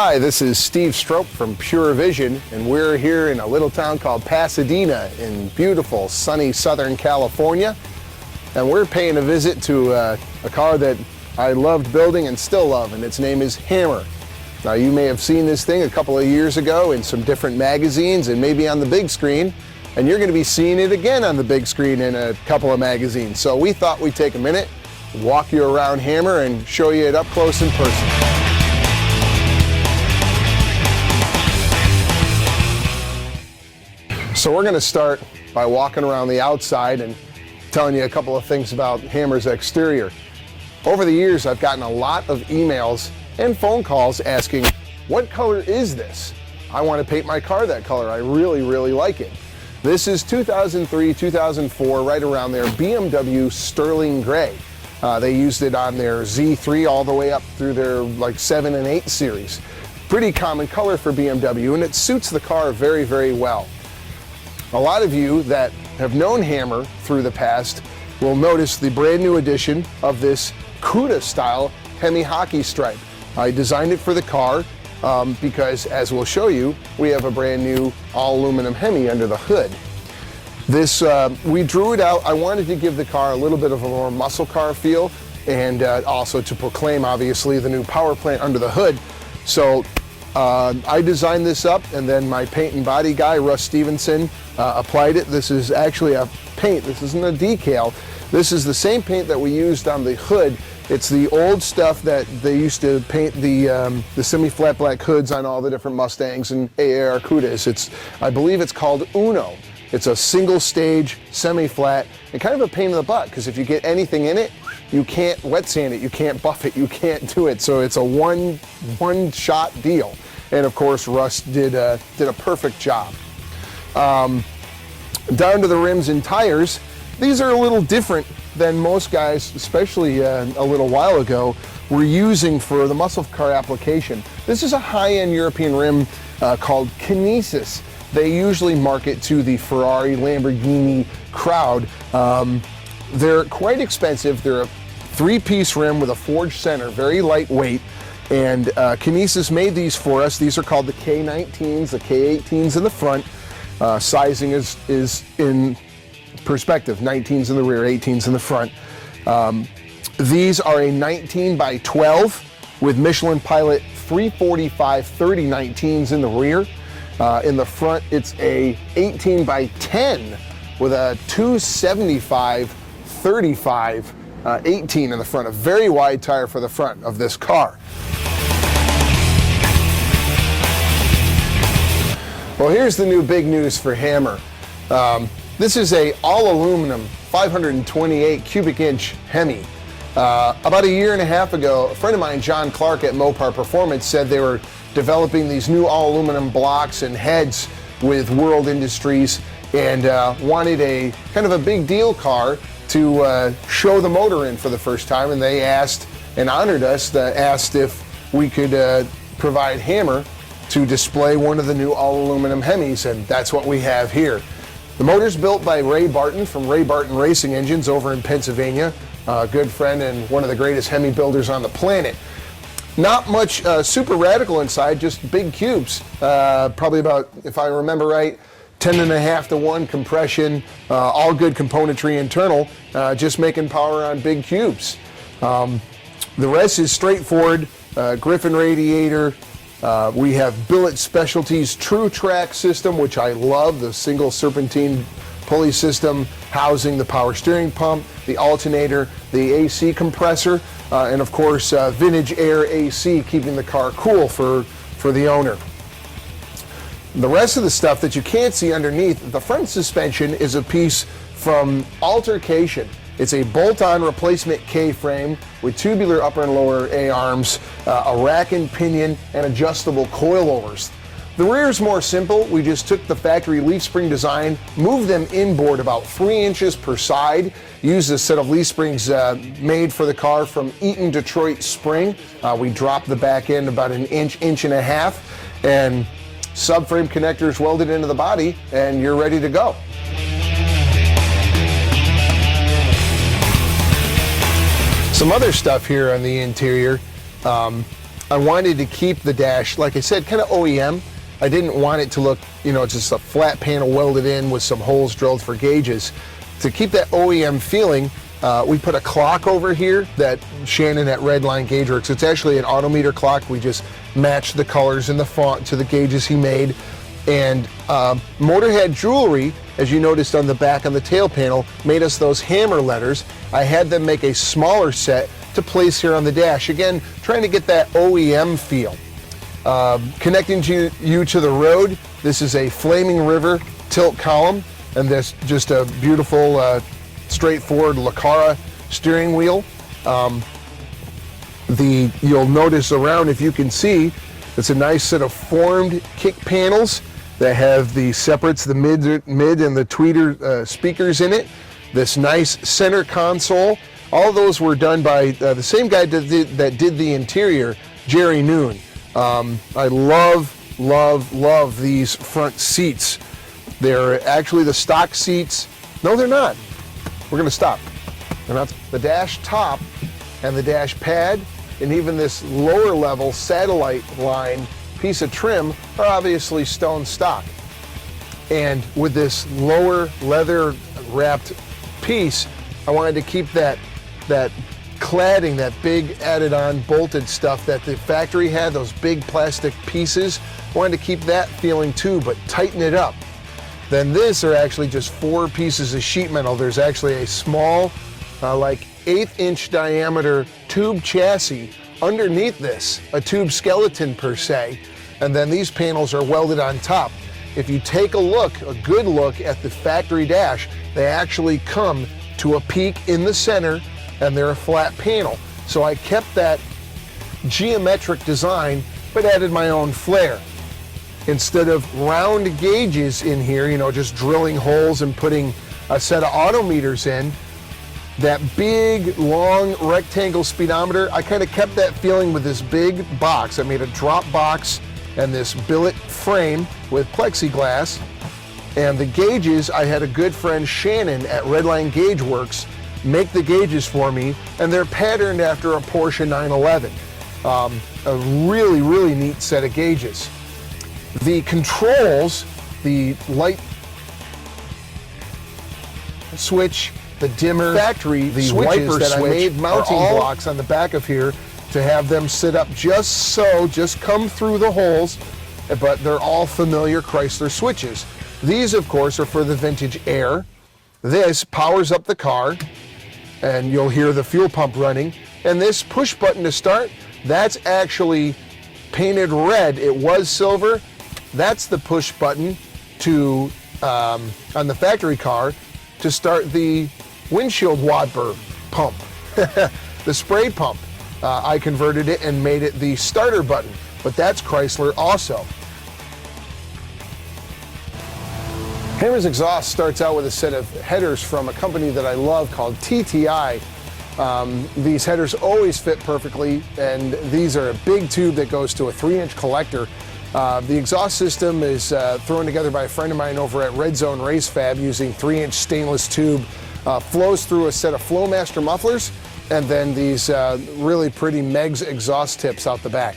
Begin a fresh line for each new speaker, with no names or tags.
Hi, this is Steve Strope from Pure Vision, and we're here in a little town called Pasadena in beautiful, sunny Southern California. And we're paying a visit to a car that I loved building and still love, and its name is Hammer. Now, you may have seen this thing a couple of years ago in some different magazines and maybe on the big screen, and you're going to be seeing it again on the big screen in a couple of magazines. So we thought we'd take a minute, walk you around Hammer, and show you it up close in person. So we're going to start by walking around the outside and telling you a couple of things about Hammer's exterior. Over the years, I've gotten a lot of emails and phone calls asking, what color is this? I want to paint my car that color. I really, really like it. This is 2003, 2004, right around there, BMW Sterling Gray. They used it on their Z3 all the way up through their like 7 and 8 series. Pretty common color for BMW, and it suits the car very, very well. A lot of you that have known Hammer through the past will notice the brand new edition of this CUDA style Hemi hockey stripe. I designed it for the car because, as we'll show you, we have a brand new all aluminum Hemi under the hood. This, we drew it out. I wanted to give the car a little bit of a more muscle car feel, and also to proclaim, obviously, the new power plant under the hood. So I designed this up, and then my paint and body guy, Russ Stevenson, applied it. This is actually a paint. This isn't a decal. This is the same paint that we used on the hood. It's the old stuff that they used to paint the semi-flat black hoods on all the different Mustangs and AAR CUDAs. I believe it's called Uno. It's a single stage semi-flat and kind of a pain in the butt, because if you get anything in it, you can't wet sand it, you can't buff it, you can't do it. So it's a one shot deal. And of course, Russ did a perfect job. Down to the rims and tires, these are a little different than most guys, especially a little while ago, were using for the muscle car application. This is a high-end European rim called Kinesis. They usually market to the Ferrari, Lamborghini crowd. They're quite expensive. They're a 3-piece rim with a forged center, very lightweight. And Kinesis made these for us. These are called the K19s, the K18s in the front. Sizing is in perspective, 19s in the rear, 18s in the front. These are a 19 by 12 with Michelin Pilot 345 3019s in the rear. In the front, it's a 18 by 10 with a 275 35 18 in the front. A very wide tire for the front of this car. Well, here's the new big news for Hammer. This is a all aluminum 528 cubic inch Hemi. About a year and a half ago, a friend of mine, John Clark at Mopar Performance, said they were developing these new all aluminum blocks and heads with World Industries, and wanted a kind of a big deal car to show the motor in for the first time. And they asked and honored us, asked if we could provide Hammer to display one of the new all aluminum Hemis, and that's what we have here. The motor's built by Ray Barton from Ray Barton Racing Engines over in Pennsylvania, a good friend and one of the greatest Hemi builders on the planet. Not much super radical inside, just big cubes. Probably about, if I remember right, 10.5 to 1 compression, all good componentry internal, just making power on big cubes. The rest is straightforward, Griffin radiator. We have Billet Specialties True Track system, which I love, the single serpentine pulley system housing the power steering pump, the alternator, the AC compressor, and of course vintage air AC, keeping the car cool for the owner. The rest of the stuff that you can't see underneath, the front suspension is a piece from Altercation. It's a bolt-on replacement K-frame with tubular upper and lower A-arms, a rack and pinion, and adjustable coilovers. The rear is more simple. We just took the factory leaf spring design, moved them inboard about 3 inches per side, used a set of leaf springs made for the car from Eaton Detroit Spring. We dropped the back end about an inch, inch and a half, and subframe connectors welded into the body, and you're ready to go. Some other stuff here on the interior. I wanted to keep the dash, like I said, kind of OEM. I didn't want it to look, just a flat panel welded in with some holes drilled for gauges. To keep that OEM feeling, we put a clock over here that Shannon at Redline Gauge Works. It's actually an autometer clock. We just matched the colors and the font to the gauges he made. And Motorhead Jewelry, as you noticed on the back on the tail panel, made us those Hammer letters. I had them make a smaller set to place here on the dash. Again, trying to get that OEM feel. Connecting you to the road, this is a Flaming River tilt column, and that's just a beautiful, straightforward Lucara steering wheel. You'll notice around, if you can see, it's a nice set of formed kick panels that have the separates, the mid and the tweeter speakers in it. This nice center console. All those were done by the same guy that did the interior, Jerry Noon. I love these front seats. They're actually the stock seats. No, they're not. We're gonna stop. They're not. The dash top and the dash pad and even this lower level satellite line piece of trim are obviously stone stock. And with this lower leather wrapped piece, I wanted to keep that cladding, that big added on bolted stuff that the factory had, those big plastic pieces. I wanted to keep that feeling too, but tighten it up. Then this are actually just 4 pieces of sheet metal. There's actually a small, like 1/8-inch diameter tube chassis underneath this, a tube skeleton per se, and then these panels are welded on top. If you take a good look at the factory dash, they actually come to a peak in the center and they're a flat panel. So I kept that geometric design, but added my own flair. Instead of round gauges in here, just drilling holes and putting a set of autometers in, that big, long rectangle speedometer, I kind of kept that feeling with this big box. I made a drop box and this billet frame with plexiglass. And the gauges, I had a good friend, Shannon, at Redline Gauge Works, make the gauges for me, and they're patterned after a Porsche 911. A really, really neat set of gauges. The controls, the light switch, the dimmer, factory, the wiper that I made mounting blocks on the back of here to have them sit up just come through the holes, but they're all familiar Chrysler switches. These, of course, are for the vintage air. This powers up the car, and you'll hear the fuel pump running. And this push button to start, that's actually painted red. It was silver. That's the push button to, on the factory car, to start the windshield wiper pump, the spray pump. I converted it and made it the starter button, but that's Chrysler also. Hammer's exhaust starts out with a set of headers from a company that I love called TTI. These headers always fit perfectly, and these are a big tube that goes to a 3-inch collector. The exhaust system is thrown together by a friend of mine over at Red Zone Race Fab using 3-inch stainless tube. Flows through a set of Flowmaster mufflers, and then these really pretty Megs exhaust tips out the back.